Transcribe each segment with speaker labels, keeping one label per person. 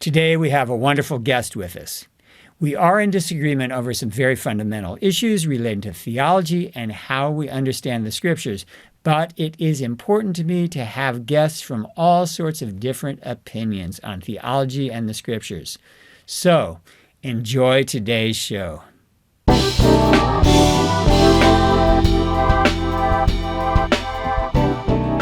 Speaker 1: Today we have a wonderful guest with us. We are in disagreement over some very fundamental issues relating to theology and how we understand the scriptures, but it is important to me to have guests from all sorts of different opinions on theology and the scriptures. So, enjoy today's show.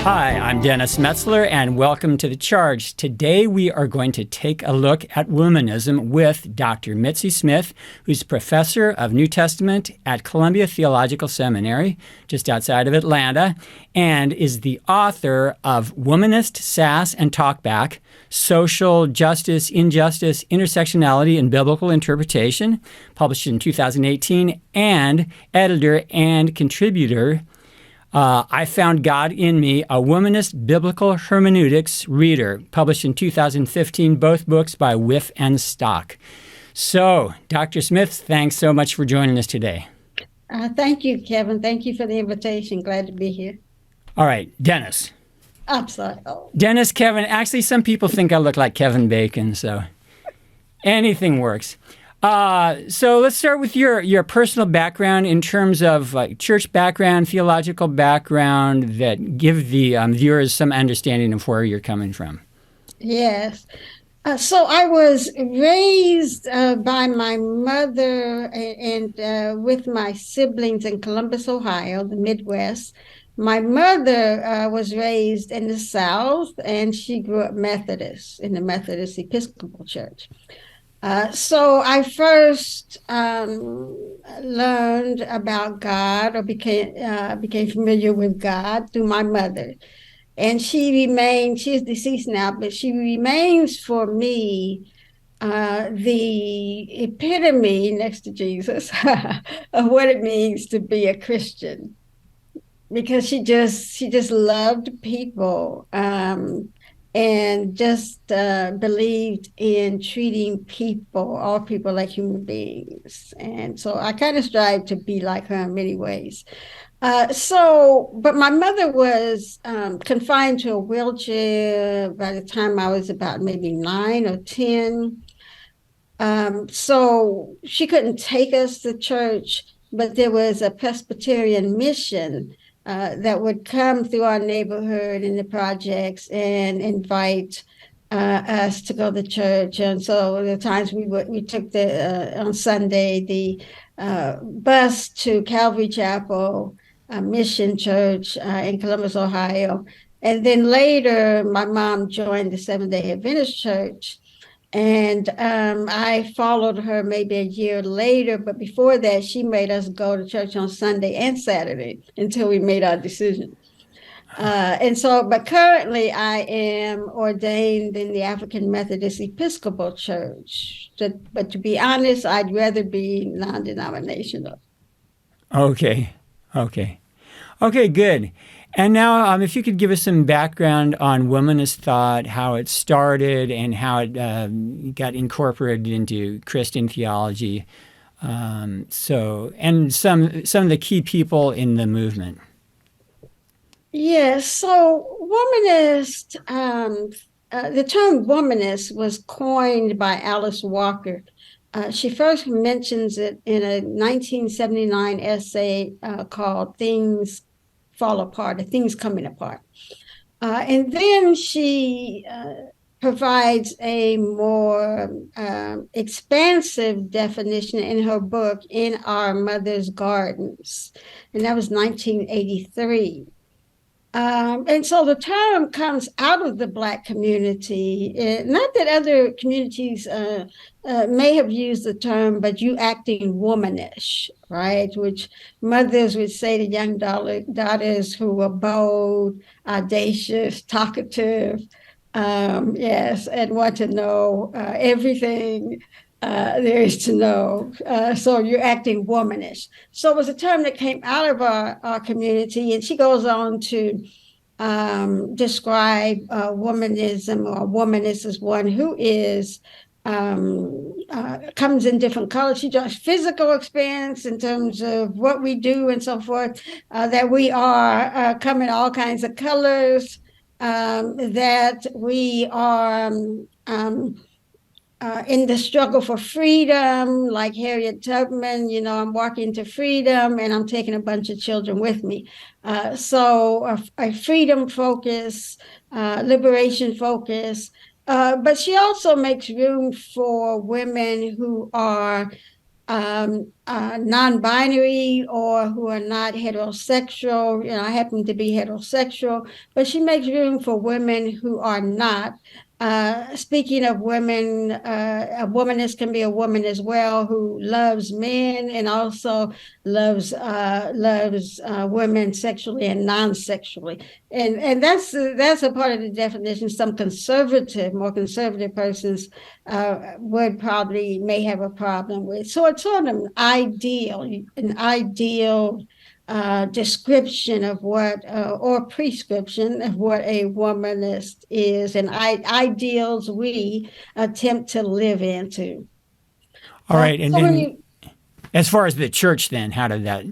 Speaker 1: Hi, I'm Dennis Metzler, and welcome to The Charge. Today we are going to take a look at womanism with Dr. Mitzi Smith, who's professor of New Testament at Columbia Theological Seminary, just outside of Atlanta, and is the author of Womanist, Sass, and Talkback, Social Justice, Injustice, Intersectionality, and Biblical Interpretation, published in 2018, and editor and contributor I Found God in Me, a Womanist Biblical Hermeneutics Reader, published in 2015, both books by Whiff and Stock. So, Dr. Smith, thanks so much for joining us today.
Speaker 2: Thank you, Kevin. Thank you for the invitation. Glad to be here.
Speaker 1: All right, Dennis.
Speaker 2: I'm sorry. Oh.
Speaker 1: Dennis, Kevin. Actually, some people think I look like Kevin Bacon, so anything works. So let's start with your personal background in terms of church background, theological background that give the viewers some understanding of where you're coming from.
Speaker 2: Yes. So I was raised by my mother and with my siblings in Columbus, Ohio, the Midwest. My mother was raised in the South, and she grew up Methodist in the Methodist Episcopal Church. So I first learned about God or became familiar with God through my mother. And she's deceased now, but she remains for me the epitome next to Jesus of what it means to be a Christian. Because she just loved people. And just believed in treating all people like human beings. And so I kind of strive to be like her in many ways. But my mother was confined to a wheelchair by the time I was about maybe 9 or 10. So she couldn't take us to church, but there was a Presbyterian mission that would come through our neighborhood in the projects and invite us to go to church. And so the times we took on Sunday the bus to Calvary Chapel Mission Church in Columbus, Ohio. And then later, my mom joined the Seventh-day Adventist Church. And I followed her maybe a year later, but before that, she made us go to church on Sunday and Saturday until we made our decision. But currently I am ordained in the African Methodist Episcopal Church. But to be honest, I'd rather be non-denominational.
Speaker 1: Okay, good. And now, if you could give us some background on womanist thought, how it started and how it got incorporated into Christian theology, and some of the key people in the movement.
Speaker 2: Yes, so womanist, the term womanist was coined by Alice Walker. She first mentions it in a 1979 essay called Things Fall Apart, or Things Coming Apart. And then she provides a more expansive definition in her book, In Our Mother's Gardens. And that was 1983. And so the term comes out of the Black community. Not that other communities may have used the term, but you acting womanish, right? Which mothers would say to young daughters who were bold, audacious, talkative, yes, and want to know everything there is to know. So you're acting womanish. So it was a term that came out of our community, and she goes on to describe womanism or womanist as one who is comes in different colors. She does physical experience in terms of what we do and so forth, that we are come in all kinds of colors, that we are in the struggle for freedom, like Harriet Tubman, I'm walking to freedom and I'm taking a bunch of children with me. So a freedom focus, liberation focus. But she also makes room for women who are non-binary or who are not heterosexual. I happen to be heterosexual, but she makes room for women who are not. Speaking of women, a womanist can be a woman as well who loves men and also loves women sexually and non-sexually, and that's a part of the definition. Some more conservative persons would probably may have a problem with. So it's sort of an ideal description of what, or prescription of what a womanist is, and ideals we attempt to live into.
Speaker 1: All right. And
Speaker 2: So when
Speaker 1: then, as far as the church, then, how did that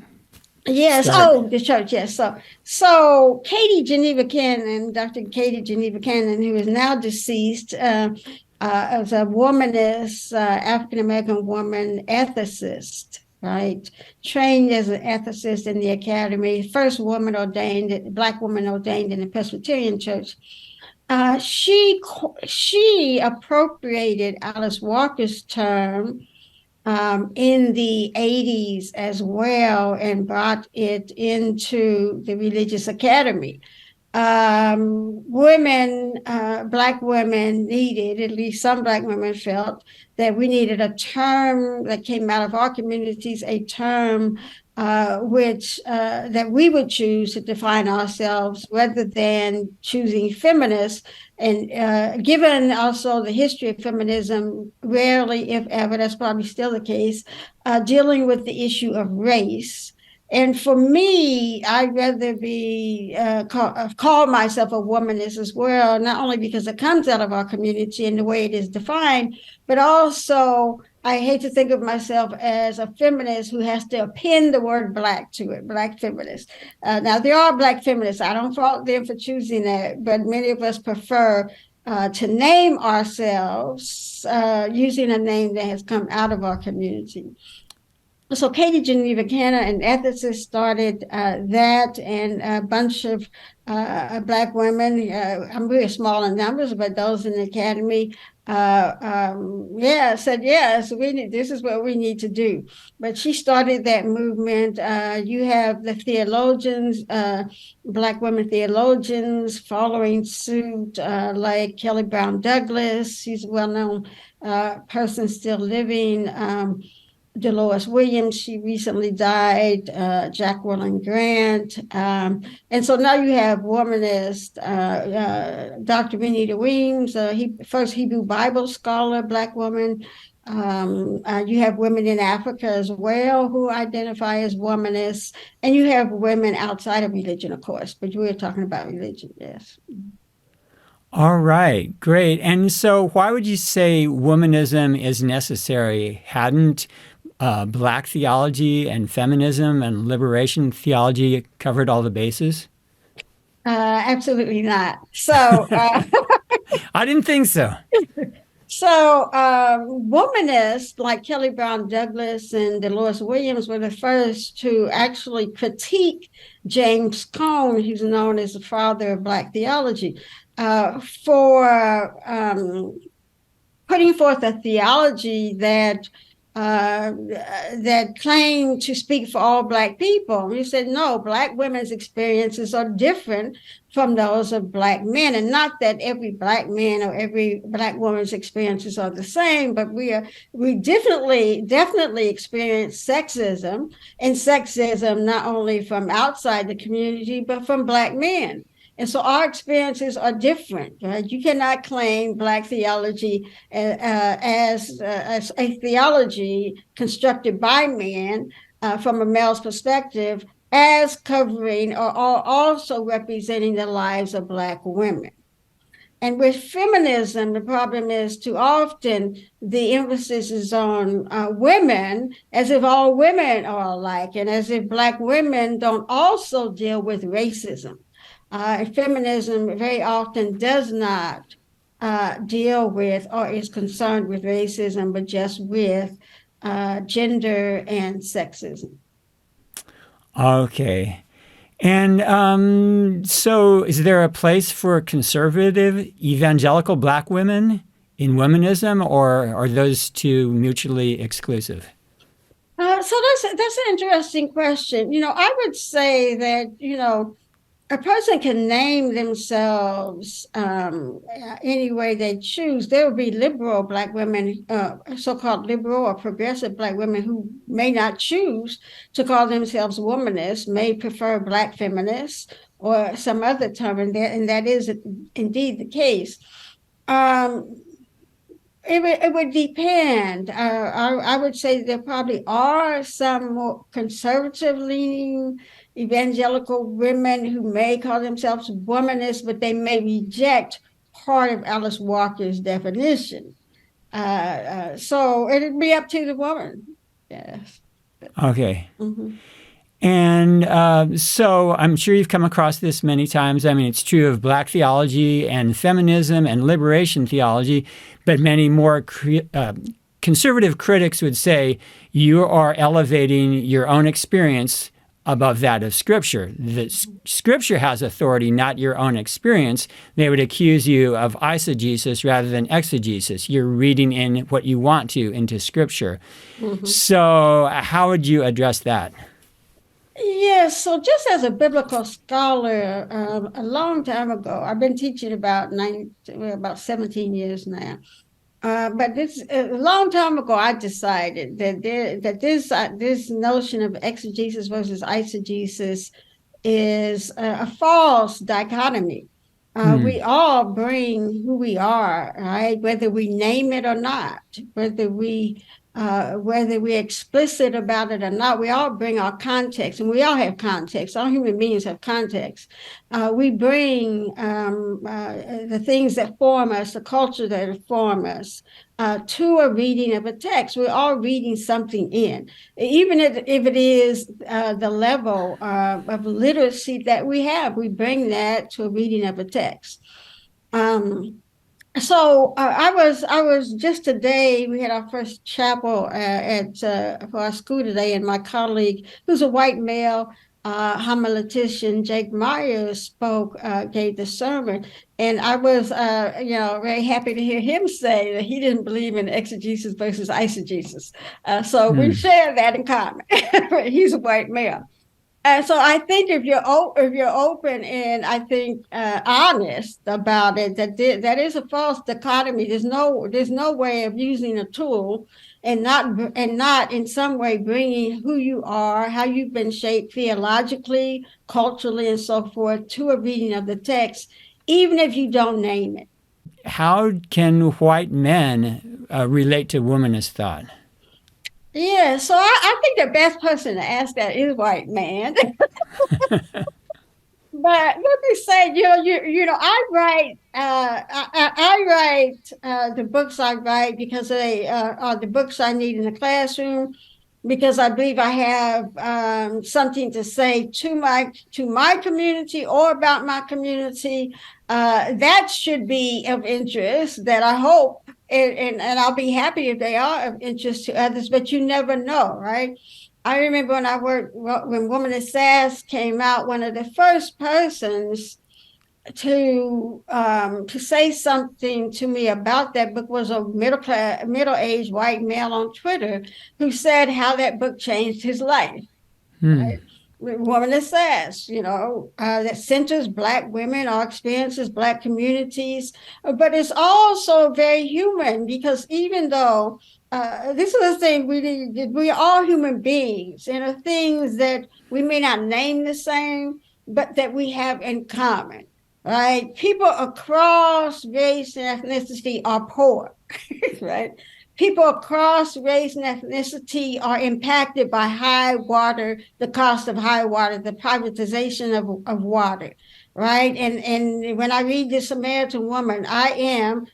Speaker 2: Yes.
Speaker 1: start?
Speaker 2: Oh, the church. Yes. So Katie Geneva Cannon, Dr. Katie Geneva Cannon, who is now deceased, as a womanist, African American woman ethicist, right? Trained as an ethicist in the academy, first Black woman ordained in the Presbyterian Church. She appropriated Alice Walker's term in the 80s as well and brought it into the Religious Academy. Black women needed, at least some Black women felt, that we needed a term that came out of our communities, a term which that we would choose to define ourselves rather than choosing feminist. And given also the history of feminism, rarely, if ever, that's probably still the case, dealing with the issue of race. And for me, I'd rather be call myself a womanist as well, not only because it comes out of our community and the way it is defined, but also I hate to think of myself as a feminist who has to append the word Black to it, Black feminist. Now, there are Black feminists. I don't fault them for choosing that, but many of us prefer to name ourselves using a name that has come out of our community. So Katie Geneva Cannon, an ethicist, started that, and a bunch of Black women. I'm really small in numbers, but those in the academy, said yes. This is what we need to do. But she started that movement. You have the theologians, Black women theologians, following suit, like Kelly Brown Douglas. She's a well-known person still living. Dolores Williams, she recently died, Jacqueline Grant. And so now you have womanist, Dr. Renita Weems, first Hebrew Bible scholar, Black woman. You have women in Africa as well who identify as womanists, and you have women outside of religion, of course, but we're talking about religion, yes.
Speaker 1: All right, great. And so, why would you say womanism is necessary? Hadn't Black theology and feminism and liberation theology covered all the bases?
Speaker 2: Absolutely not. So
Speaker 1: I didn't think so.
Speaker 2: So womanists like Kelly Brown Douglas and Dolores Williams were the first to actually critique James Cone, who's known as the father of Black theology, for putting forth a theology that claimed to speak for all Black people. He said, no, Black women's experiences are different from those of Black men, and not that every Black man or every Black woman's experiences are the same, but we definitely experience sexism, and sexism not only from outside the community, but from Black men. And so our experiences are different, right? You cannot claim Black theology as a theology constructed by men from a male's perspective as covering or also representing the lives of Black women. And with feminism, the problem is too often the emphasis is on women, as if all women are alike, and as if Black women don't also deal with racism. Feminism very often does not deal with or is concerned with racism, but just with gender and sexism.
Speaker 1: Okay. And so, is there a place for conservative evangelical black women in womanism, or are those two mutually exclusive?
Speaker 2: So that's an interesting question. I would say that a person can name themselves any way they choose. There will be liberal black women, so-called liberal or progressive black women who may not choose to call themselves womanists, may prefer black feminists or some other term, and that is indeed the case. Um, it would depend. I would say there probably are some more conservative leaning evangelical women who may call themselves womanists, but they may reject part of Alice Walker's definition. So it'd be up to the woman. Yes.
Speaker 1: Okay.
Speaker 2: Mm-hmm.
Speaker 1: And so I'm sure you've come across this many times. I mean, it's true of black theology and feminism and liberation theology, but many more conservative critics would say you are elevating your own experience above that of Scripture. That Scripture has authority, not your own experience. They would accuse you of eisegesis rather than exegesis. You're reading in what you want to into Scripture. Mm-hmm. So how would you address that?
Speaker 2: Yes, so just as a biblical scholar, a long time ago, I've been teaching about 17 years now. But a long time ago, I decided that this notion of exegesis versus eisegesis is a false dichotomy. We all bring who we are, right? Whether we name it or not, whether we're explicit about it or not, we all bring our context, and we all have context. All human beings have context. We bring the things that form us, the culture that form us, to a reading of a text. We're all reading something in, even if it is the level of literacy that we have. We bring that to a reading of a text. So I was just today. We had our first chapel for our school today, and my colleague, who's a white male homiletician, Jake Myers, gave the sermon, and I was very happy to hear him say that he didn't believe in exegesis versus eisegesis. So we share that in common. He's a white male. And so I think if you're open and I think honest about it, that is a false dichotomy. There's no way of using a tool and not in some way bringing who you are, how you've been shaped theologically, culturally, and so forth to a reading of the text, even if you don't name it.
Speaker 1: How can white men relate to womanist thought?
Speaker 2: Yeah, so I think the best person to ask that is white man. But let me say, I write. I write the books I write because they are the books I need in the classroom. Because I believe I have something to say to my community or about my community that should be of interest. That I hope, and I'll be happy if they are of interest to others. But you never know, right? I remember when Womanist Sass came out, one of the first persons to say something to me about that book was a middle-aged white male on Twitter who said how that book changed his life. Right? Womanist Sass, that centers Black women, our experiences, Black communities, but it's also very human because even though this is the thing we are all human beings, and are things that we may not name the same, but that we have in common, right? People across race and ethnicity are poor, right? People across race and ethnicity are impacted by high water, the cost of high water, the privatization of water, right? And when I read The Samaritan Woman, I am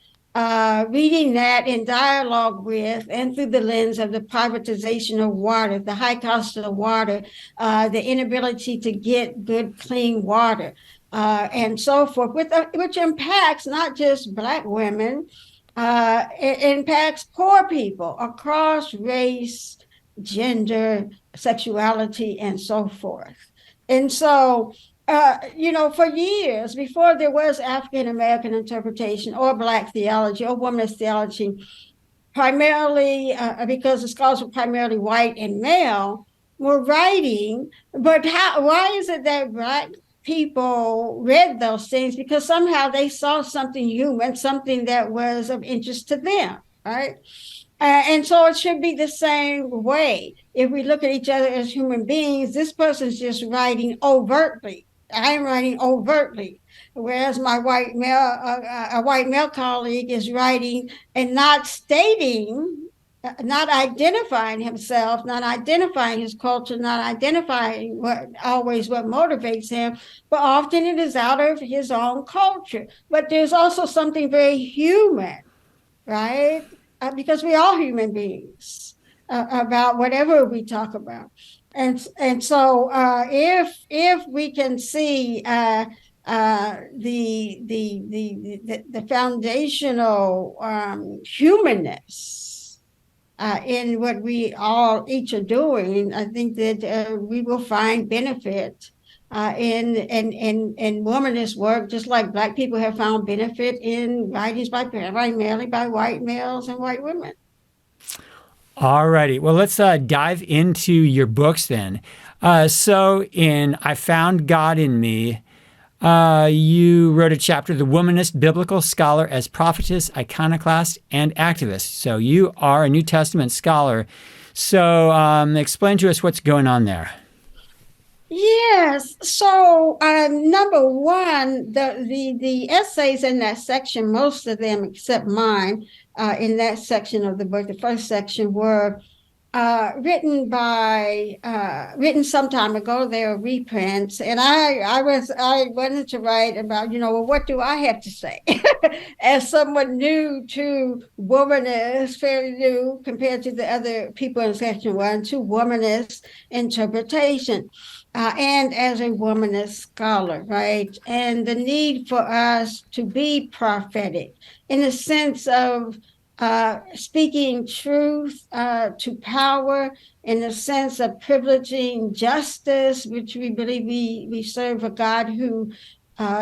Speaker 2: reading that in dialogue with and through the lens of the privatization of water, the high cost of water, the inability to get good, clean water. and so forth, which impacts not just Black women, it impacts poor people across race, gender, sexuality, and so forth. And so, for years, before there was African American interpretation or Black theology or womanist theology, primarily because the scholars were primarily white and male, were writing. But why is it that Black people read those things? Because somehow they saw something human, something that was of interest to them, right? And so it should be the same way. If we look at each other as human beings, this person's just writing overtly. I am writing overtly, whereas a white male colleague is writing and not stating, not identifying himself, not identifying his culture, not identifying what motivates him, but often it is out of his own culture. But there's also something very human, right? Because we are human beings about whatever we talk about, and so if we can see the foundational humanness in what we all each are doing, I think that we will find benefit in womanist work, just like Black people have found benefit in writings primarily by white males and white women.
Speaker 1: All righty. Well, let's dive into your books then. So in I Found God in Me, you wrote a chapter, The Womanist Biblical Scholar as Prophetess, Iconoclast, and Activist. So you are a New Testament scholar. So explain to us what's going on there.
Speaker 2: Yes. So number one, the essays in that section, most of them except mine, in that section of the book, the first section, were written some time ago. They were reprints, and I wanted to write about, well, what do I have to say as someone new to womanist, fairly new compared to the other people in section one, to womanist interpretation. And as a womanist scholar, right? And the need for us to be prophetic in the sense of speaking truth to power, in the sense of privileging justice, which we believe we serve a God who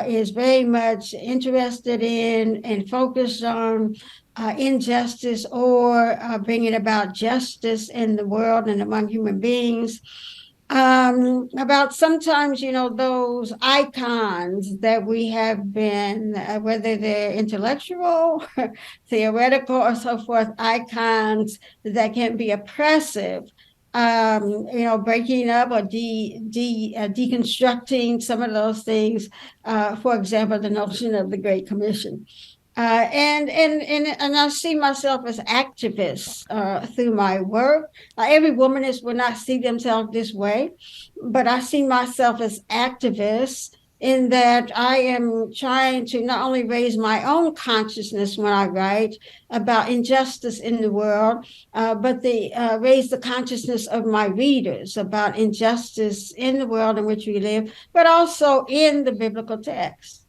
Speaker 2: is very much interested in and focused on injustice or bringing about justice in the world and among human beings. About sometimes, those icons that we have been, whether they're intellectual, theoretical, or so forth, icons that can be oppressive, breaking up or deconstructing some of those things. For example, the notion of the Great Commission. And I see myself as activist through my work. Every womanist will not see themselves this way, but I see myself as activist in that I am trying to not only raise my own consciousness when I write about injustice in the world, but raise the consciousness of my readers about injustice in the world in which we live, but also in the biblical text.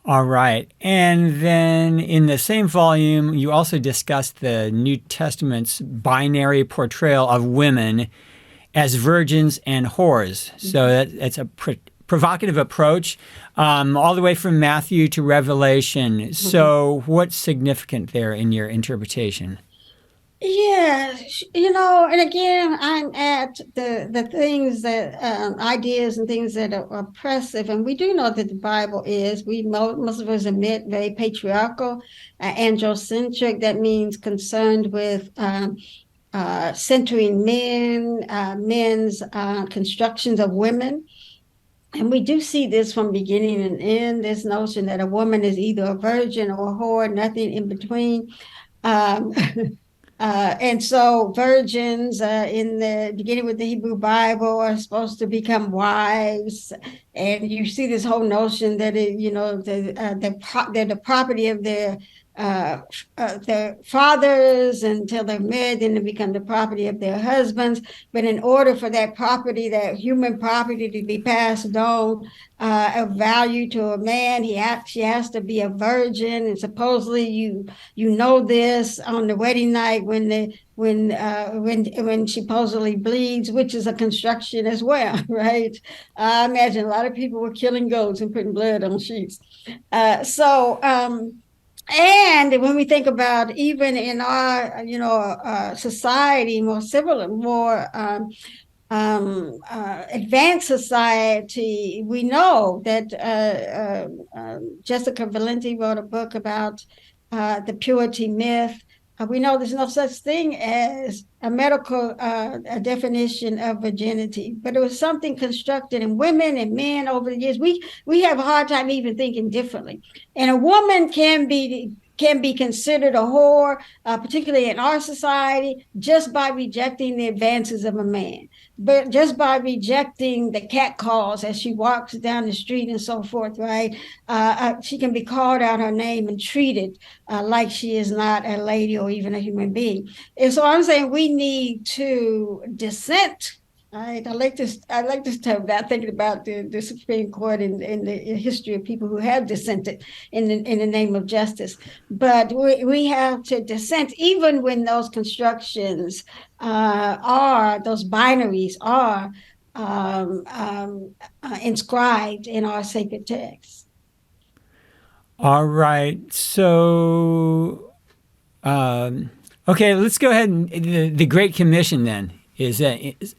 Speaker 1: All right. And then in the same volume, you also discussed the New Testament's binary portrayal of women as virgins and whores. So that's a provocative approach, all the way from Matthew to Revelation. So what's significant there in your interpretation?
Speaker 2: Yeah, and again, I'm at the things that ideas and things that are oppressive, and we do know that the Bible is. Most of us admit very patriarchal, androcentric. That means concerned with centering men's constructions of women. And we do see this from beginning and end. This notion that a woman is either a virgin or a whore, nothing in between. And so virgins in the beginning with the Hebrew Bible are supposed to become wives. And you see this whole notion that, they're the property of their their fathers until they're married, then they become the property of their husbands. But in order for that property, that human property, to be passed on of value to a man, she has to be a virgin. And supposedly you know this on the wedding night when she supposedly bleeds, which is a construction as well, right? I imagine a lot of people were killing goats and putting blood on sheets. And when we think about even in our, society, more civil, more advanced society, we know that Jessica Valenti wrote a book about the purity myth. We know there's no such thing as a medical definition of virginity, but it was something constructed in women and men over the years. We have a hard time even thinking differently. And a woman can be considered a whore, particularly in our society, just by rejecting the advances of a man, but just by rejecting the cat calls as she walks down the street and so forth, right? She can be called out her name and treated like she is not a lady or even a human being. And so I'm saying we need to dissent. Right. I like this term about thinking about the Supreme Court and the history of people who have dissented in the name of justice. But we have to dissent even when those constructions those binaries are inscribed in our sacred texts.
Speaker 1: All right. So, okay, let's go ahead and the Great Commission then is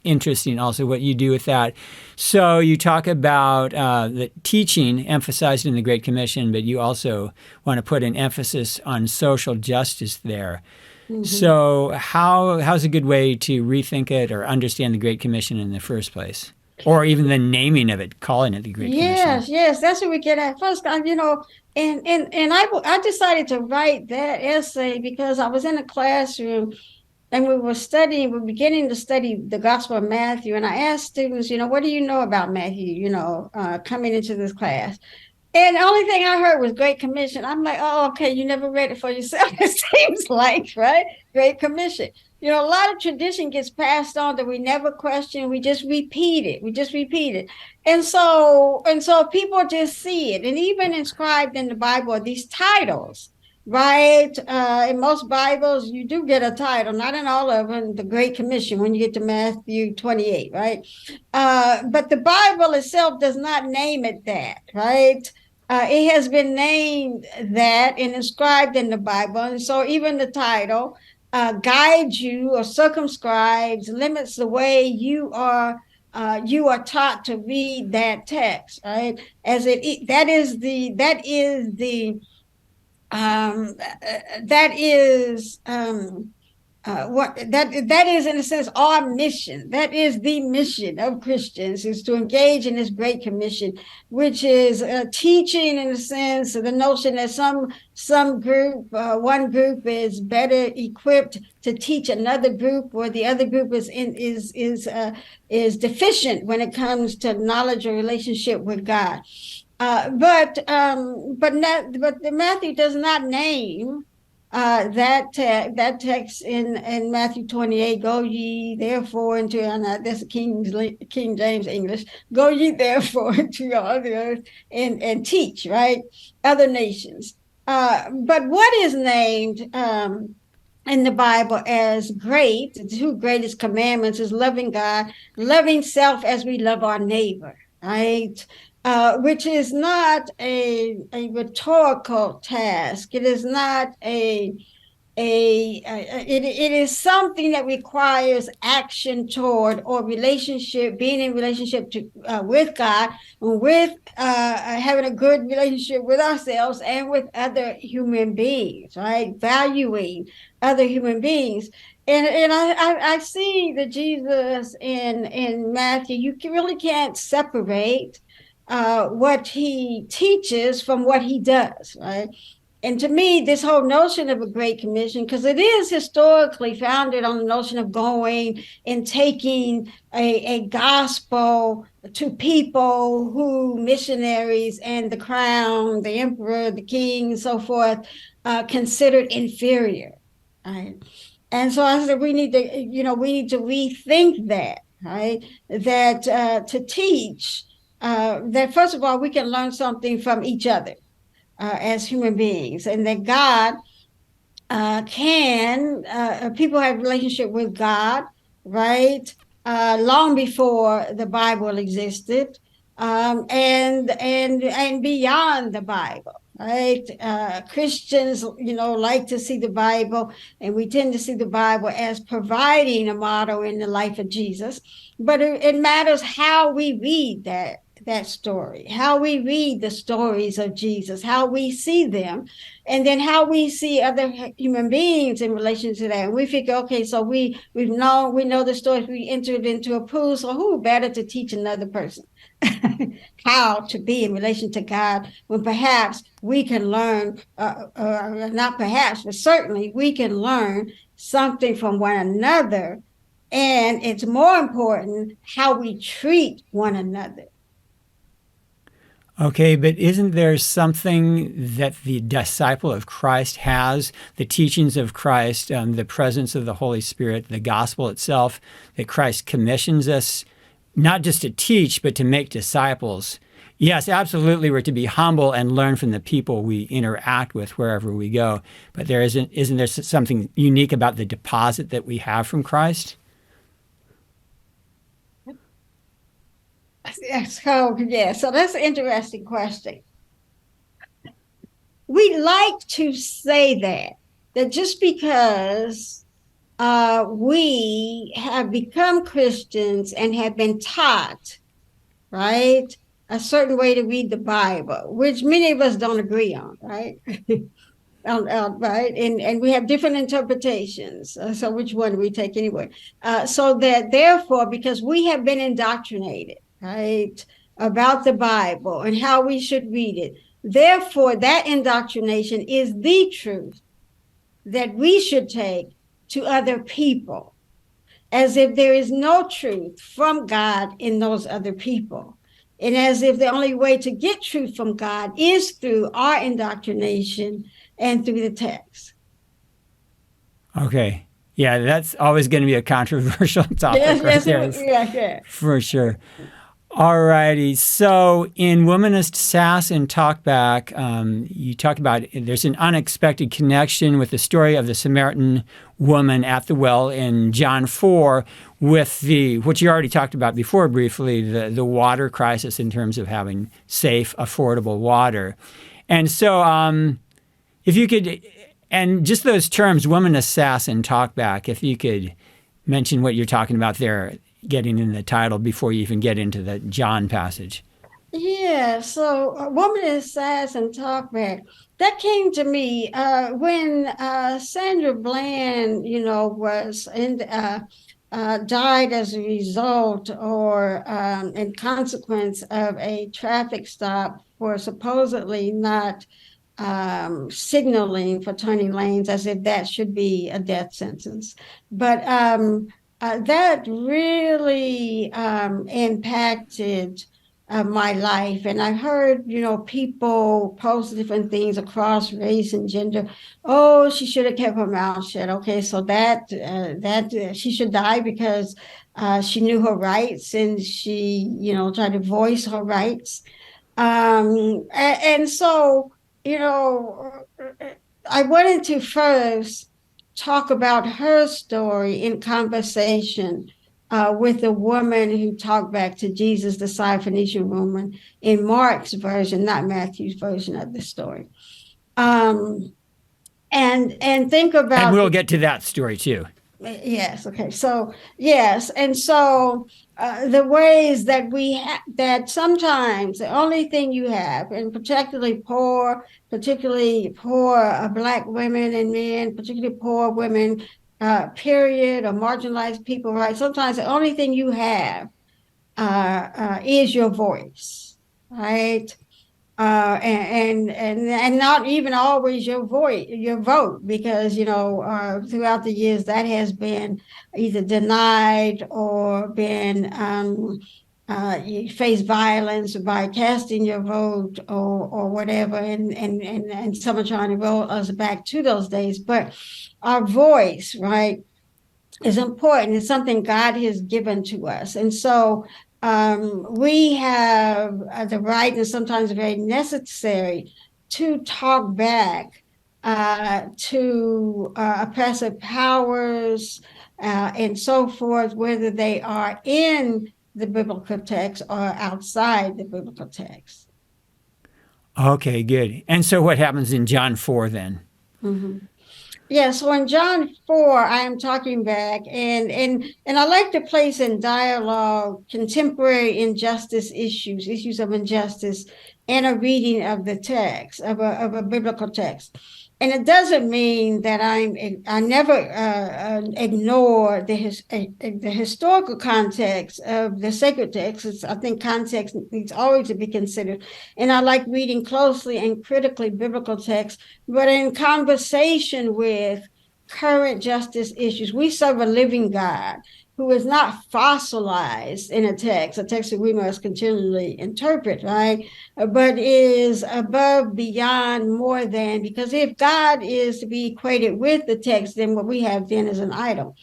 Speaker 1: interesting also what you do with that. So you talk about the teaching emphasized in the Great Commission, but you also want to put an emphasis on social justice there. Mm-hmm. So how's a good way to rethink it or understand the Great Commission in the first place? Or even the naming of it, calling it the Great Commission.
Speaker 2: Yes, that's what we get at first. And I decided to write that essay because I was in a classroom and we were beginning to study the Gospel of Matthew. And I asked students, what do you know about Matthew, coming into this class? And the only thing I heard was Great Commission. I'm like, oh, okay, you never read it for yourself. It seems like, right? Great Commission. A lot of tradition gets passed on that we never question. We just repeat it. And so people just see it. And even inscribed in the Bible are these titles, right? In most Bibles, you do get a title, not in all of them, the Great Commission when you get to Matthew 28, right? But the Bible itself does not name it that, right? It has been named that and inscribed in the Bible. And so even the title guides you or circumscribes, limits the way you are taught to read that text, right? That is in a sense our mission. That is the mission of Christians, is to engage in this Great Commission, which is teaching in a sense the notion that some group, one group is better equipped to teach another group, or the other group is deficient when it comes to knowledge or relationship with God. But Matthew does not name that text in Matthew 28. Go ye therefore into, this King James English. Go ye therefore into all the earth and teach, right, other nations. But what is named in the Bible as great, the two greatest commandments, is loving God, loving self as we love our neighbor, right? Which is not a rhetorical task. It is not it is something that requires action toward, or being in relationship with God, with having a good relationship with ourselves and with other human beings, right? Valuing other human beings. And I see that Jesus in Matthew, you really can't separate what he teaches from what he does, right? And to me, this whole notion of a Great Commission, because it is historically founded on the notion of going and taking a gospel to people who missionaries and the crown, the emperor, the king, and so forth, considered inferior, right? And so I said, we need to rethink that, right? That to teach that, first of all, we can learn something from each other as human beings, and that God people have relationship with God, right? Long before the Bible existed, and beyond the Bible, right? Christians, like to see the Bible, and we tend to see the Bible as providing a model in the life of Jesus. But it matters how we read that story, how we read the stories of Jesus, how we see them, and then how we see other human beings in relation to that. And we figure, okay, so we know the stories. We entered into a pool, so who better to teach another person how to be in relation to God, when perhaps we can learn, not perhaps, but certainly we can learn something from one another. And it's more important how we treat one another.
Speaker 1: Okay, but isn't there something that the disciple of Christ has, the teachings of Christ, the presence of the Holy Spirit, the gospel itself, that Christ commissions us not just to teach, but to make disciples? Yes, absolutely, we're to be humble and learn from the people we interact with wherever we go. But isn't there something unique about the deposit that we have from Christ?
Speaker 2: So that's an interesting question. We like to say that just because we have become Christians and have been taught, right, a certain way to read the Bible, which many of us don't agree on, right? Right, and we have different interpretations. So which one do we take anyway? So that therefore, because we have been indoctrinated, right, about the Bible and how we should read it, therefore that indoctrination is the truth that we should take to other people, as if there is no truth from God in those other people, and as if the only way to get truth from God is through our indoctrination and through the text.
Speaker 1: Okay. Yeah, that's always going to be a controversial topic
Speaker 2: Yeah.
Speaker 1: For sure. All righty. So in Womanist Sass and Talkback, you talk about there's an unexpected connection with the story of the Samaritan woman at the well in John 4 with what you already talked about before briefly, the water crisis in terms of having safe, affordable water. And so if you could, and just those terms, Womanist Sass and Talkback, if you could mention what you're talking about there, getting in the title before you even get into the John passage.
Speaker 2: Yeah, so Womanist Sass and Talkback, that came to me when Sandra Bland, was died as a result or in consequence of a traffic stop for supposedly not signaling for turning lanes, as if that should be a death sentence. But that really impacted my life. And I heard, people post different things across race and gender. Oh, she should have kept her mouth shut. Okay, so that she should die because she knew her rights and she, tried to voice her rights. And so, I wanted to first talk about her story in conversation with the woman who talked back to Jesus, the Syro-Phonecian woman, in Mark's version, not Matthew's version of the story. And think about...
Speaker 1: And we'll get to that story too.
Speaker 2: Yes. Okay. So yes, and so the ways that that sometimes the only thing you have, and particularly poor Black women and men, particularly poor women, period, or marginalized people, right? Sometimes the only thing you have is your voice, right? And not even always your vote, because throughout the years that has been either denied or been you face violence by casting your vote or whatever, and some are trying to roll us back to those days. But our voice, right, is important. It's something God has given to us. And so we have the right, and sometimes very necessary, to talk back to oppressive powers and so forth, whether they are in the biblical text or outside the biblical text.
Speaker 1: Okay, good. And so what happens in John 4 then?
Speaker 2: Mm-hmm. Yeah, so in John 4, I am talking back, and I like to place in dialogue contemporary injustice issues of injustice, and a reading of the text, of a biblical text. And it doesn't mean that I never ignore the historical context of the sacred texts. I think context needs always to be considered. And I like reading closely and critically biblical texts, but in conversation with current justice issues. We serve a living God who is not fossilized in a text that we must continually interpret, right? But is above, beyond, more than, because if God is to be equated with the text, then what we have then is an idol.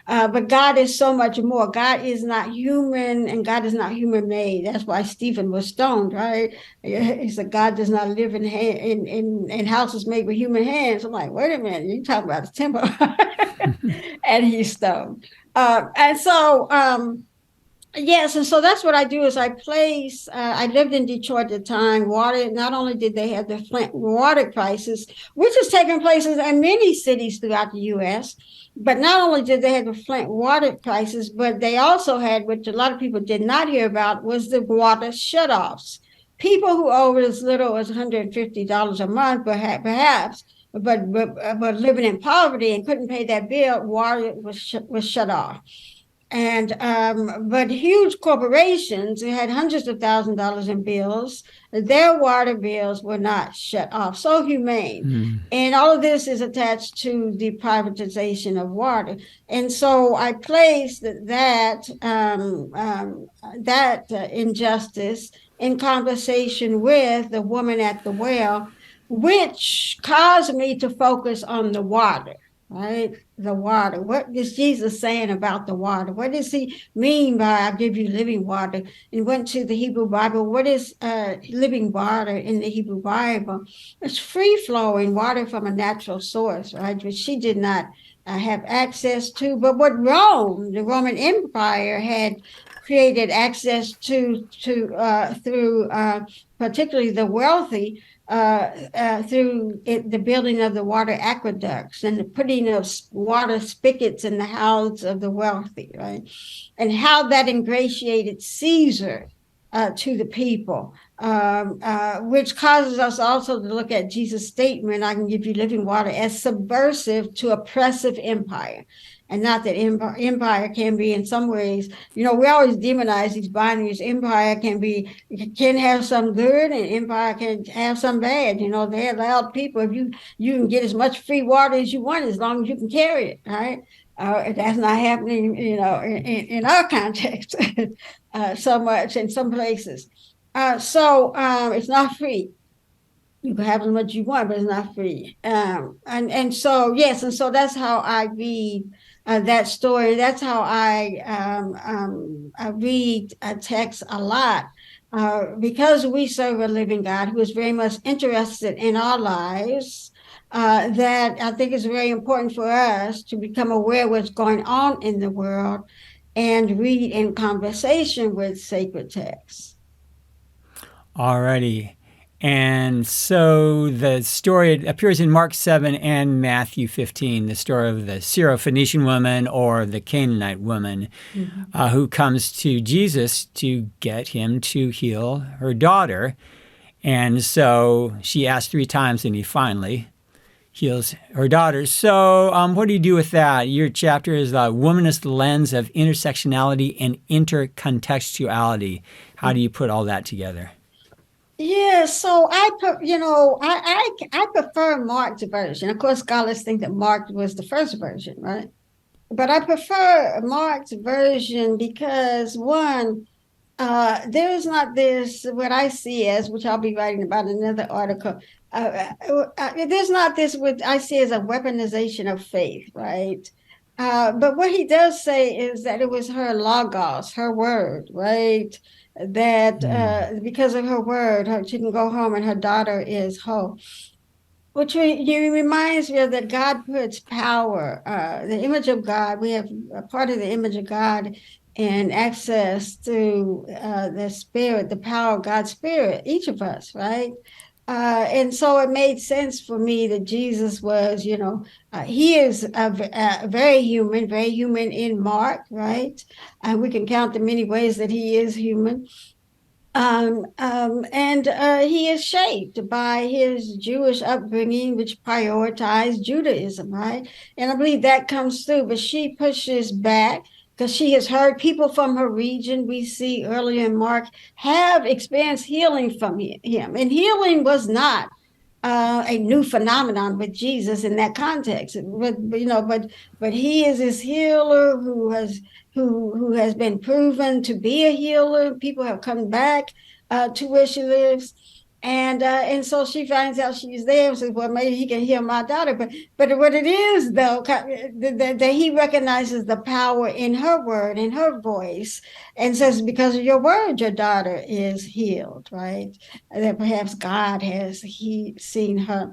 Speaker 2: But God is so much more. God is not human, and God is not human made. That's why Stephen was stoned, right? He said God does not live in houses made with human hands. I'm like, wait a minute, you talking about the temple? And he's stoned. And so yes, and so that's what I do is I place, I lived in Detroit at the time. Water, not only did they have the Flint water crisis, which is taking place in many cities throughout the U.S., but not only did they have the Flint water crisis, but they also had, which a lot of people did not hear about, was the water shutoffs. People who owed as little as $150 a month, perhaps, but living in poverty and couldn't pay that bill, water was shut off. And but huge corporations who had hundreds of thousands of dollars in bills, their water bills were not shut off. So humane. And all of this is attached to the privatization of water. And so I placed that injustice in conversation with the woman at the well, which caused me to focus on the water. Right? The water. What is Jesus saying about the water? What does he mean by I give you living water? And went to the Hebrew Bible. What is living water in the Hebrew Bible? It's free-flowing water from a natural source, right? Which she did not have access to. But what Rome, the Roman Empire, had created access to through particularly the wealthy, through the building of the water aqueducts and the putting of water spigots in the houses of the wealthy, right? And how that ingratiated Caesar to the people, which causes us also to look at Jesus' statement, I can give you living water, as subversive to oppressive empire. And not that empire can be in some ways, we always demonize these binaries. Empire can have some good, and empire can have some bad. They allowed people, if you can get as much free water as you want, as long as you can carry it, right? That's not happening, in our context so much in some places. So it's not free. You can have as much as you want, but it's not free. And so, yes, and so that's how I read that story. That's how I read a text a lot, because we serve a living God who is very much interested in our lives. That I think is very important for us to become aware of what's going on in the world and read in conversation with sacred texts.
Speaker 1: Alrighty. And so the story appears in Mark 7 and Matthew 15, the story of the Syro-Phonecian woman or the Canaanite woman who comes to Jesus to get him to heal her daughter. And so she asked 3 times and he finally heals her daughter. So what do you do with that? Your chapter is the Womanist Lens of Intersectionality and Intercontextuality. How do you put all that together?
Speaker 2: Yeah, so I prefer Mark's version. Of course, scholars think that Mark was the first version, right? But I prefer Mark's version because, one, There is not this, what I see as, which I'll be writing about in another article. There's not this, what I see as a weaponization of faith, right? But what he does say is that it was her logos, her word, right? That because of her word, she can go home and her daughter is whole. Which reminds me of that God puts power, the image of God. We have a part of the image of God and access to the spirit, the power of God's spirit, each of us, right? And so it made sense for me that Jesus was, he is very human in Mark, right? And we can count the many ways that he is human. And he is shaped by his Jewish upbringing, which prioritized Judaism, right? And I believe that comes through, but she pushes back because she has heard people from her region, we see earlier in Mark, have experienced healing from him. And healing was not a new phenomenon with Jesus in that context. But he is this healer who has been proven to be a healer. People have come back to where she lives. And so she finds out she's there and says, well, maybe he can heal my daughter. But what it is, though, that he recognizes the power in her word, in her voice, and says, because of your word, your daughter is healed, right? That perhaps God has seen her.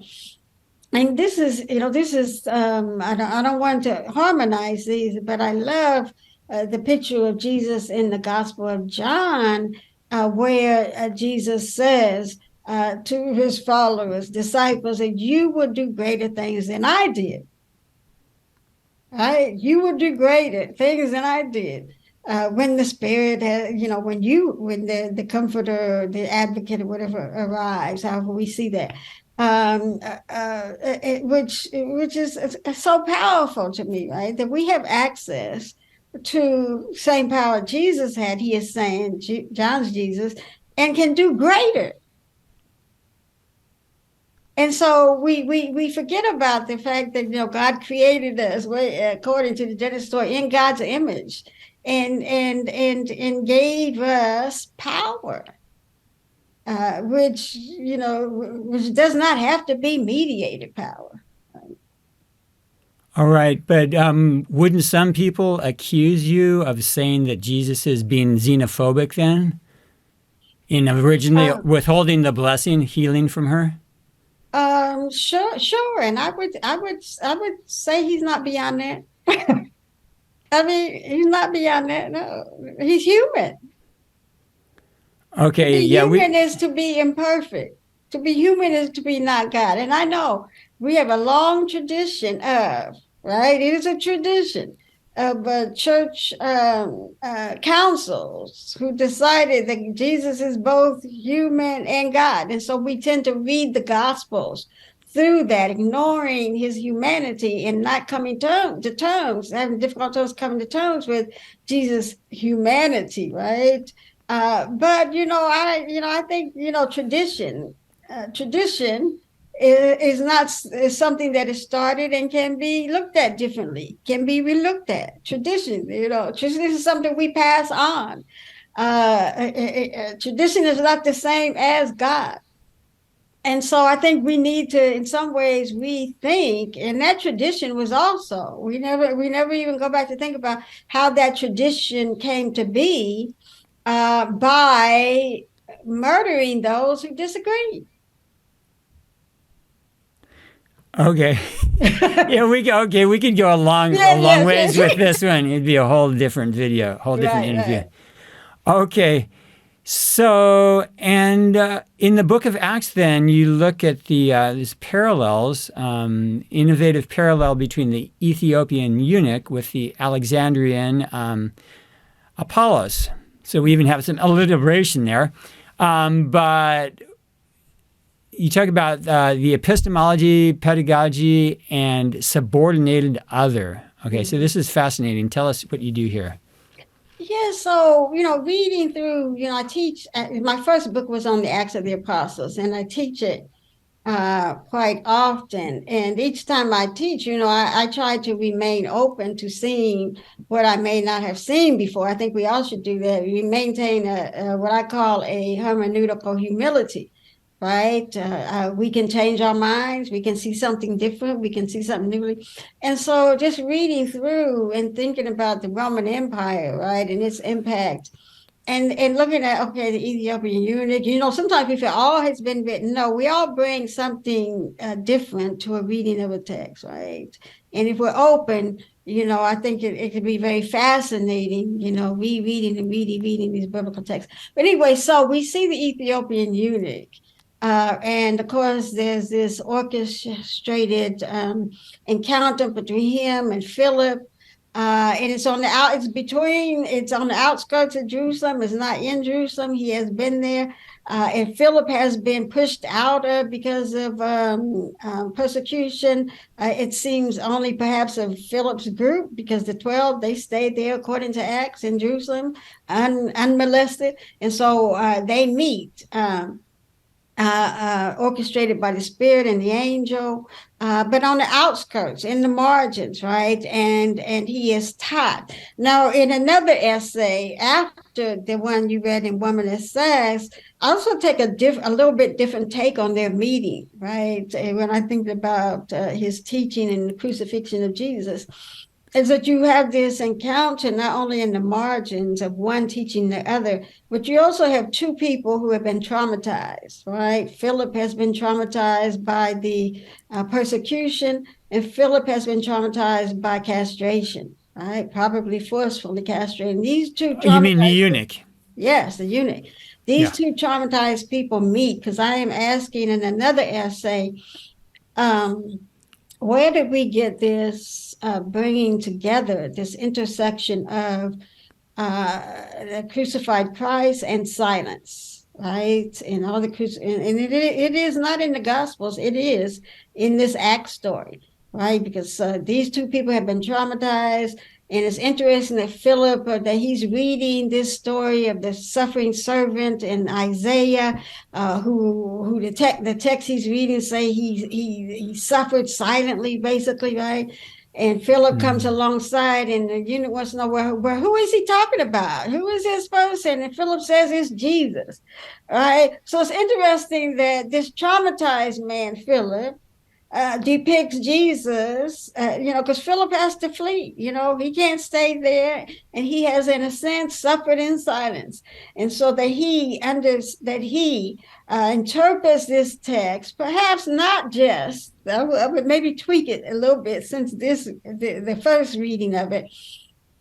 Speaker 2: And this is, I don't want to harmonize these, but I love the picture of Jesus in the Gospel of John, where Jesus says to his followers, disciples, that you will do greater things than I did. Right? You will do greater things than I did. When the Spirit has, when the Comforter, the Advocate, or whatever arrives, however we see that, which is so powerful to me, right? That we have access to same power Jesus had. He is saying, John's Jesus, and can do greater. And so we forget about the fact that God created us according to the Genesis story in God's image, and gave us power, which does not have to be mediated power.
Speaker 1: All right, but wouldn't some people accuse you of saying that Jesus is being xenophobic then, in originally withholding the blessing, healing from her?
Speaker 2: Sure, and I would say he's not beyond that. I mean, he's not beyond that. No, he's human.
Speaker 1: Okay,
Speaker 2: to be human is to be imperfect. To be human is to be not God. And I know we have a long tradition of, right? It is a tradition of church councils who decided that Jesus is both human and God. And so we tend to read the Gospels through that, ignoring his humanity and not coming to terms, having difficulties coming to terms with Jesus' humanity, right? But I think tradition is something that is started and can be looked at differently, can be relooked at. Tradition is something we pass on. Tradition is not the same as God. And so I think we need to, in some ways, rethink. And that tradition was also, we never even go back to think about how that tradition came to be by murdering those who disagree.
Speaker 1: Okay. Yeah, we could go a long ways with this one. It'd be a whole different video, whole different interview.
Speaker 2: Right.
Speaker 1: Okay. So, and in the book of Acts, then, you look at these parallels, innovative parallel between the Ethiopian eunuch with the Alexandrian Apollos. So we even have some alliteration there. But you talk about the epistemology, pedagogy, and subordinated other. Okay, so this is fascinating. Tell us what you do here.
Speaker 2: Yeah, so, reading through, I teach, my first book was on the Acts of the Apostles, and I teach it quite often. And each time I teach, I try to remain open to seeing what I may not have seen before. I think we all should do that. We maintain what I call a hermeneutical humility, right? We can change our minds. We can see something different. We can see something new. And so just reading through and thinking about the Roman Empire, right, and its impact and looking at, okay, the Ethiopian eunuch, sometimes we feel all has been written. No, we all bring something different to a reading of a text, right? And if we're open, I think it could be very fascinating, rereading and reading these biblical texts. But anyway, so we see the Ethiopian eunuch. And of course, there's this orchestrated encounter between him and Philip. And it's on the outskirts of Jerusalem. It's not in Jerusalem. He has been there. And Philip has been pushed out because of persecution. It seems only perhaps of Philip's group, because the 12, they stayed there according to Acts in Jerusalem, unmolested. And so they meet. Orchestrated by the Spirit and the angel, but on the outskirts, in the margins, right? And he is taught. Now, in another essay, after the one you read in Womanist Says, I also take a little bit different take on their meeting, right? And when I think about his teaching and the crucifixion of Jesus, is that you have this encounter not only in the margins of one teaching the other, but you also have two people who have been traumatized, right? Philip has been traumatized by the persecution, and Philip has been traumatized by castration, right? Probably forcefully castrated. These two
Speaker 1: You mean the
Speaker 2: traumatized,
Speaker 1: eunuch?
Speaker 2: yes, the eunuch. These two traumatized people meet, because I am asking in another essay, where did we get this bringing together, this intersection of the crucified Christ and silence, right? And all the and it is not in the Gospels; it is in this Acts story, right? Because these two people have been traumatized. And it's interesting that Philip, that he's reading this story of the suffering servant in Isaiah, who the text he's reading say he suffered silently, basically, right? And Philip comes alongside, and the eunuch wants to know, who is he talking about? Who is this person? And Philip says it's Jesus, right? So it's interesting that this traumatized man, Philip, depicts Jesus, because Philip has to flee. He can't stay there, and he has, in a sense, suffered in silence. And so that he interprets this text, perhaps not just. I would maybe tweak it a little bit, since the first reading of it,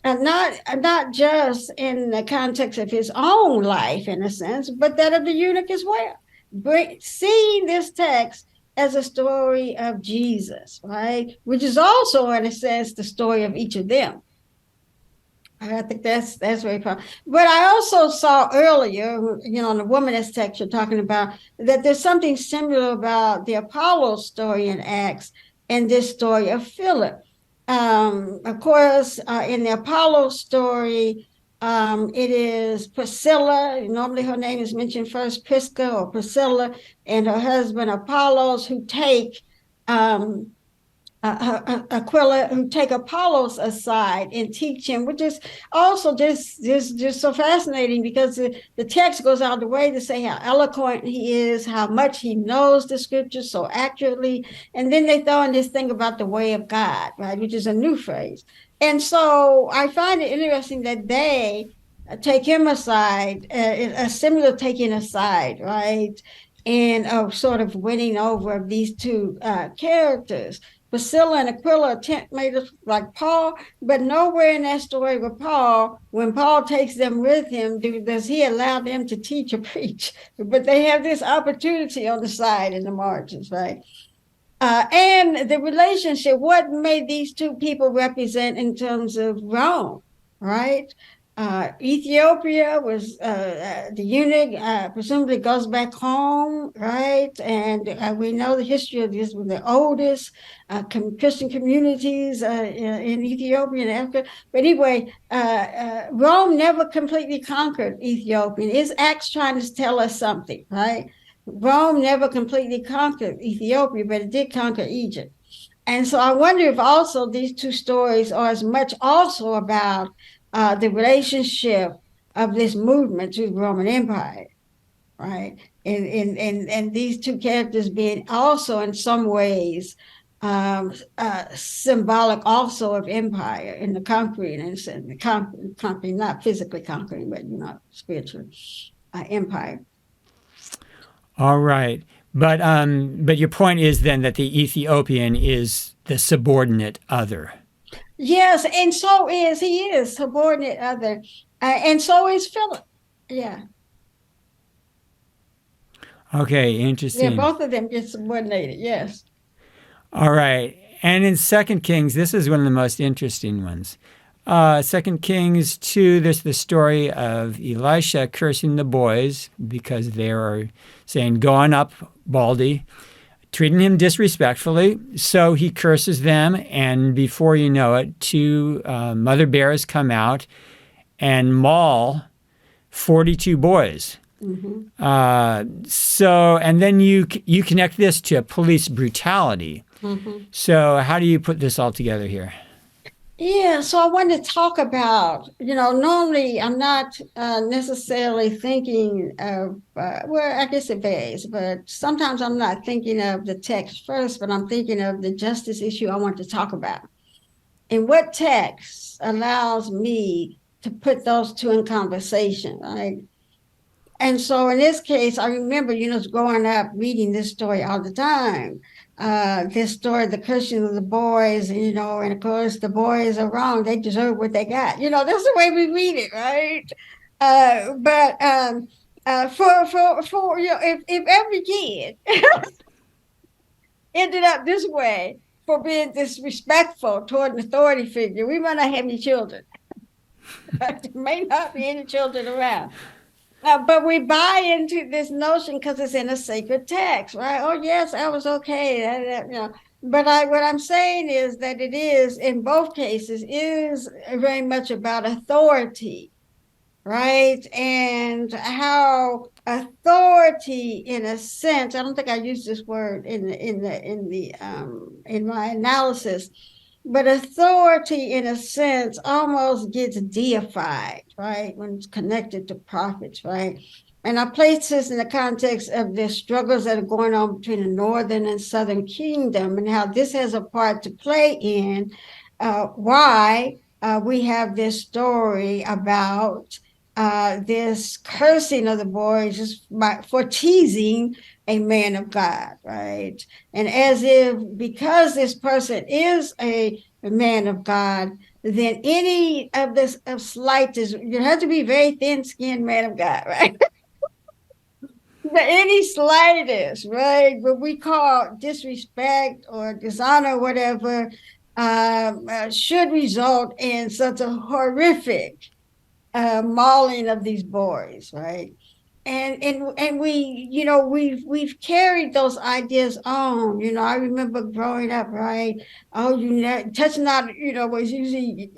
Speaker 2: and not just in the context of his own life, in a sense, but that of the eunuch as well. Seeing this text as a story of Jesus, right? Which is also, in a sense, the story of each of them. I think that's very powerful. But I also saw earlier, in the womanist text, you're talking about that there's something similar about the Apollos story in Acts and this story of Philip. Of course, in the Apollo story, it is Priscilla. Normally, her name is mentioned first, Prisca or Priscilla, and her husband Apollos, who take Aquila, who take Apollos aside and teach him, which is also just so fascinating, because the text goes out of the way to say how eloquent he is, how much he knows the scriptures so accurately, and then they throw in this thing about the way of God, right, which is a new phrase. And so I find it interesting that they take him aside, a similar taking aside, right, and sort of winning over these two characters. Priscilla and Aquila are tent-makers like Paul, but nowhere in that story with Paul, when Paul takes them with him, does he allow them to teach or preach. But they have this opportunity on the side in the margins, right? And the relationship, what may these two people represent in terms of Rome, right? Ethiopia was the eunuch, presumably goes back home, right? And we know the history of this, with the oldest Christian communities in Ethiopia and Africa. But anyway, Rome never completely conquered Ethiopia. Is Acts trying to tell us something, right? Rome never completely conquered Ethiopia, but it did conquer Egypt. And so I wonder if also these two stories are as much also about the relationship of this movement to the Roman Empire, right? And these two characters being also in some ways symbolic also of empire in the conquering and the conquering, not physically conquering, but spiritually empire.
Speaker 1: All right. But your point is then that the Ethiopian is the subordinate other.
Speaker 2: Yes, and so is he is subordinate other, and so is Philip. Yeah.
Speaker 1: Okay,
Speaker 2: Yeah,
Speaker 1: interesting.
Speaker 2: both of them get subordinated. Yes.
Speaker 1: All right. And in Second Kings, this is one of the most interesting ones. Second Kings 2, there's the story of Elisha cursing the boys because they are saying, "Go on up, Baldy," treating him disrespectfully. So he curses them, and before you know it, two mother bears come out and maul 42 boys.
Speaker 2: Mm-hmm.
Speaker 1: And then you connect this to police brutality.
Speaker 2: Mm-hmm.
Speaker 1: So how do you put this all together here?
Speaker 2: Yeah, so I wanted to talk about, normally I'm not necessarily thinking of, well, I guess it varies, but sometimes I'm not thinking of the text first, but I'm thinking of the justice issue I want to talk about. And what text allows me to put those two in conversation, right? And so in this case, I remember, growing up reading this story all the time. This story, the cursing of the boys, and of course the boys are wrong. They deserve what they got. That's the way we read it, right? But for if every kid ended up this way for being disrespectful toward an authority figure, we might not have any children. There may not be any children around. But we buy into this notion because it's in a sacred text, right? Oh, yes, that was okay. But what I'm saying is that it is, in both cases, is very much about authority, right? And how authority, in a sense, I don't think I used this word in my analysis, but authority, in a sense, almost gets deified, right, when it's connected to prophets, right? And I place this in the context of the struggles that are going on between the northern and southern kingdom, and how this has a part to play in why we have this story about this cursing of the boys just for teasing a man of God, right? And as if because this person is a man of God, then any of this of slightest, you have to be very thin-skinned man of God, right? But any slightest, right? What we call disrespect or dishonor, or whatever, should result in such a horrific mauling of these boys, right? And we've carried those ideas on. I remember growing up, right? Oh, touch not, was usually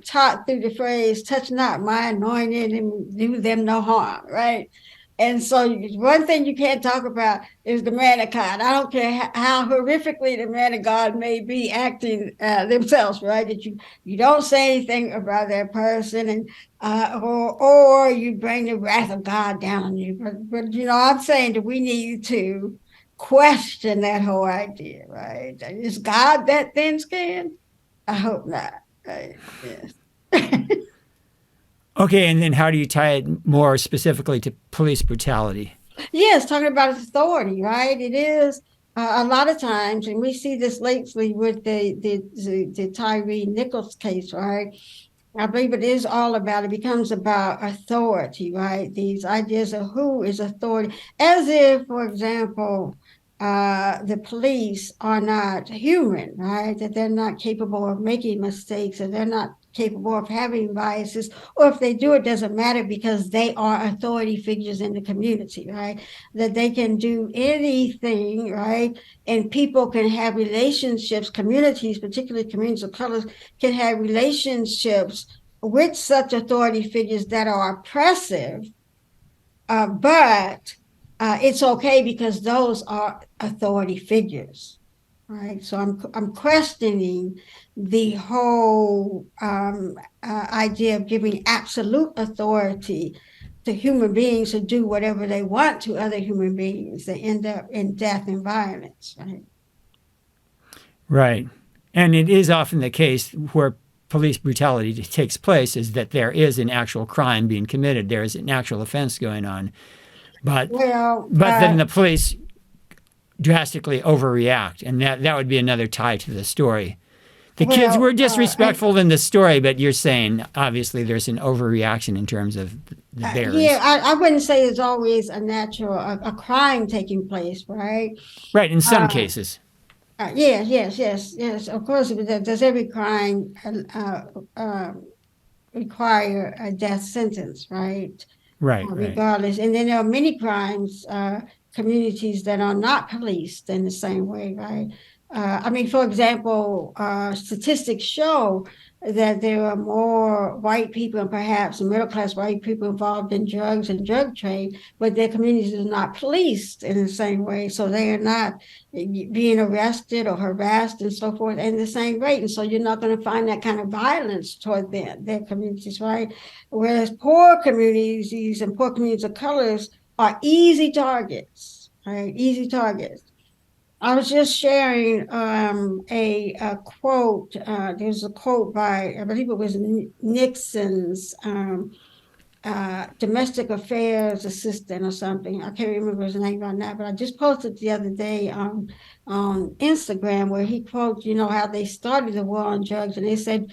Speaker 2: taught through the phrase "touch not my anointed and do them no harm," right? And so one thing you can't talk about is the man of God. I don't care how horrifically the man of God may be acting themselves, right? That you don't say anything about that person, and or you bring the wrath of God down on you. But I'm saying that we need to question that whole idea, right? Is God that thin-skinned? I hope not. Right? Yes.
Speaker 1: Okay, and then how do you tie it more specifically to police brutality?
Speaker 2: Yes, talking about authority, right? It is a lot of times, and we see this lately with the Tyree Nichols case, right? I believe it is all about, it becomes about authority, right? These ideas of who is authority, as if, for example, the police are not human, right? That they're not capable of making mistakes, and they're not capable of having biases, or if they do, it doesn't matter because they are authority figures in the community, right? That they can do anything, right? And people can have relationships, communities, particularly communities of color, can have relationships with such authority figures that are oppressive, but it's okay because those are authority figures, right? So I'm questioning the whole idea of giving absolute authority to human beings to do whatever they want to other human beings. They end up in death and violence, right?
Speaker 1: Right. And it is often the case where police brutality takes place is that there is an actual crime being committed. There is an actual offense going on. But
Speaker 2: Well,
Speaker 1: but then the police drastically overreact, and that would be another tie to the story. The kids were disrespectful in the story, but you're saying obviously there's an overreaction in terms of the bears.
Speaker 2: Yeah, I wouldn't say there's always a crime taking place, right?
Speaker 1: Right, in some cases.
Speaker 2: Yes. Of course, does every crime require a death sentence, right?
Speaker 1: Right.
Speaker 2: Regardless. And then there are many crimes, communities that are not policed in the same way, right? I mean, for example, statistics show that there are more white people and perhaps middle-class white people involved in drugs and drug trade, but their communities are not policed in the same way. So they are not being arrested or harassed and so forth in the same rate. And so you're not going to find that kind of violence toward their communities, right? Whereas poor communities and poor communities of colors are easy targets, right? Easy targets. I was just sharing a quote. There's a quote by, I believe it was Nixon's domestic affairs assistant or something. I can't remember his name right now, but I just posted the other day on Instagram where he quotes, how they started the war on drugs, and they said,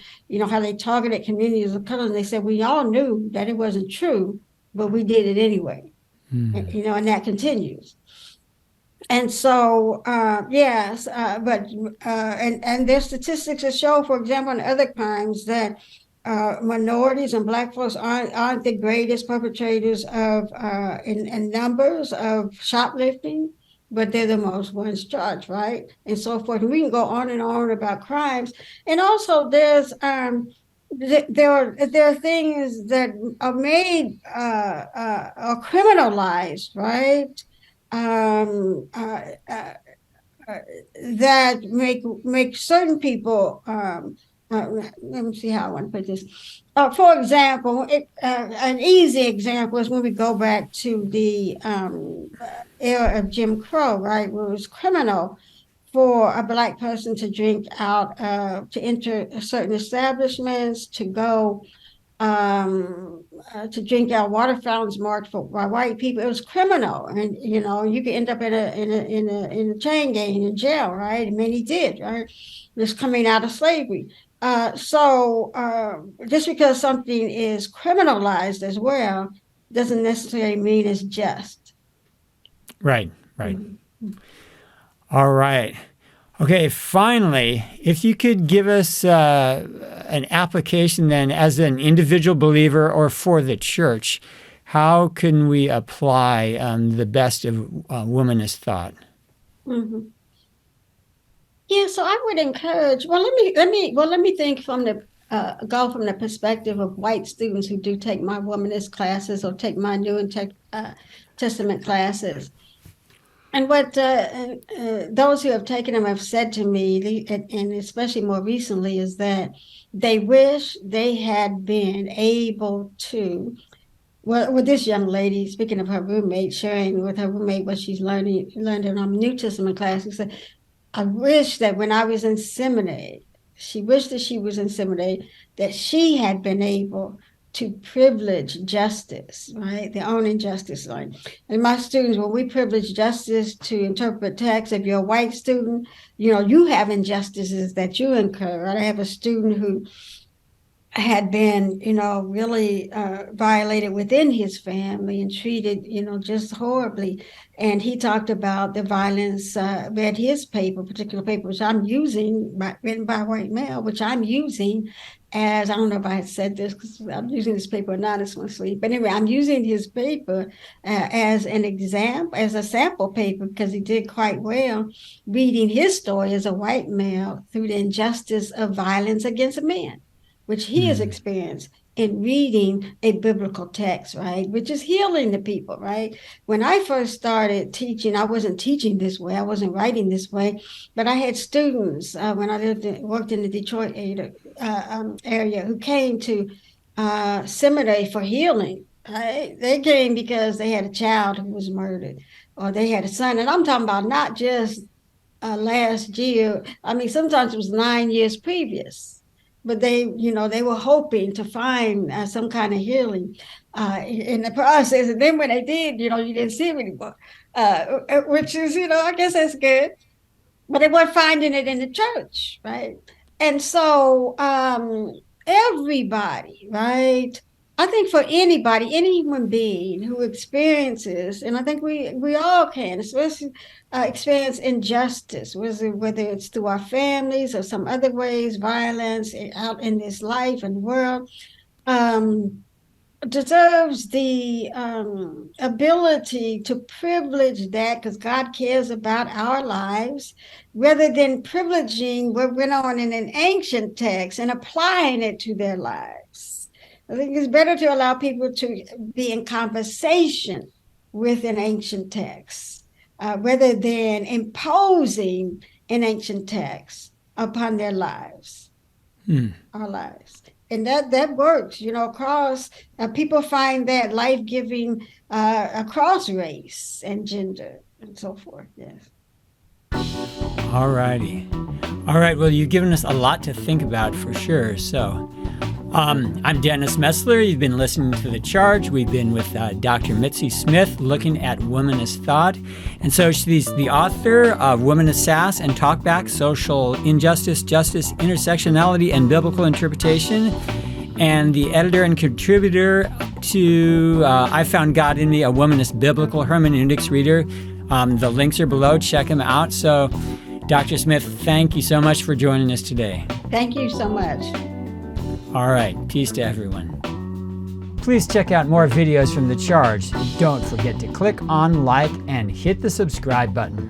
Speaker 2: how they targeted communities of color, and they said we all knew that it wasn't true, but we did it anyway. And that continues. And so, yes, and there's statistics that show, for example, in other crimes that minorities and Black folks aren't the greatest perpetrators of in numbers of shoplifting, but they're the most ones charged, right? And so forth. And we can go on and on about crimes. And also, there are things that are made or criminalized, right? That make certain people. Let me see how I want to put this. For example, an easy example is when we go back to the era of Jim Crow, right, where it was criminal for a Black person to drink out, to enter certain establishments, to go to drink out water fountains marked by white people. It was criminal, and you could end up in a chain gang in jail, right? And many did, right? Just coming out of slavery. So just because something is criminalized as well doesn't necessarily mean it's just.
Speaker 1: Right. Mm-hmm. All right. Okay, finally, if you could give us an application then as an individual believer or for the church, how can we apply the best of womanist thought?
Speaker 2: Mm-hmm. Yeah, so I would encourage. Well, let me think from the go from the perspective of white students who do take my womanist classes or take my New Testament classes. And what those who have taken them have said to me, and especially more recently, is that they wish they had been able to. Well, with this young lady, speaking of her roommate, sharing with her roommate what she's learned in our New Testament classes, said, I wish that when I was in seminary, she wished that she was in seminary, that she had been able to privilege justice, right? Their own injustice. Like, and my students, when we privilege justice to interpret text, if you're a white student, you have injustices that you incur. Right? I have a student who had been, really violated within his family and treated, just horribly. And he talked about the violence, read his paper, particular paper, which I'm using, written by a white male, which I'm using as, I don't know if I had said this because I'm using this paper anonymously, but anyway, I'm using his paper as an example, as a sample paper, because he did quite well reading his story as a white male through the injustice of violence against men, which he has experienced. in reading a biblical text, right? Which is healing the people, right? When I first started teaching, I wasn't teaching this way, I wasn't writing this way, but I had students when I worked in the Detroit area who came to seminary for healing. Right? They came because they had a child who was murdered, or they had a son, and I'm talking about not just last year. I mean, sometimes it was 9 years previous, but they were hoping to find some kind of healing in the process. And then when they did, you didn't see them anymore, which is, I guess that's good. But they weren't finding it in the church, right? And so everybody, right? I think for anybody, any human being who experiences, and I think we all can, especially experience injustice, whether it's through our families or some other ways, violence out in this life and world, deserves the ability to privilege that, because God cares about our lives, rather than privileging what went on in an ancient text and applying it to their lives. I think it's better to allow people to be in conversation with an ancient text rather than imposing an ancient text upon their lives, our lives. And that works, across, people find that life-giving across race and gender and so forth, yes.
Speaker 1: All righty. All right, well, you've given us a lot to think about for sure. So I'm Dennis Metzler. You've been listening to The Charge. We've been with Dr. Mitzi Smith looking at womanist thought. And so she's the author of Womanist Sass and Talkback, Social Injustice, Justice, Intersectionality, and Biblical Interpretation, and the editor and contributor to I Found God in Me, a Womanist Biblical Hermeneutics Reader. The links are below. Check them out. So, Dr. Smith, thank you so much for joining us today.
Speaker 2: Thank you so much.
Speaker 1: All right, peace to everyone. Please check out more videos from The Charge. Don't forget to click on like and hit the subscribe button.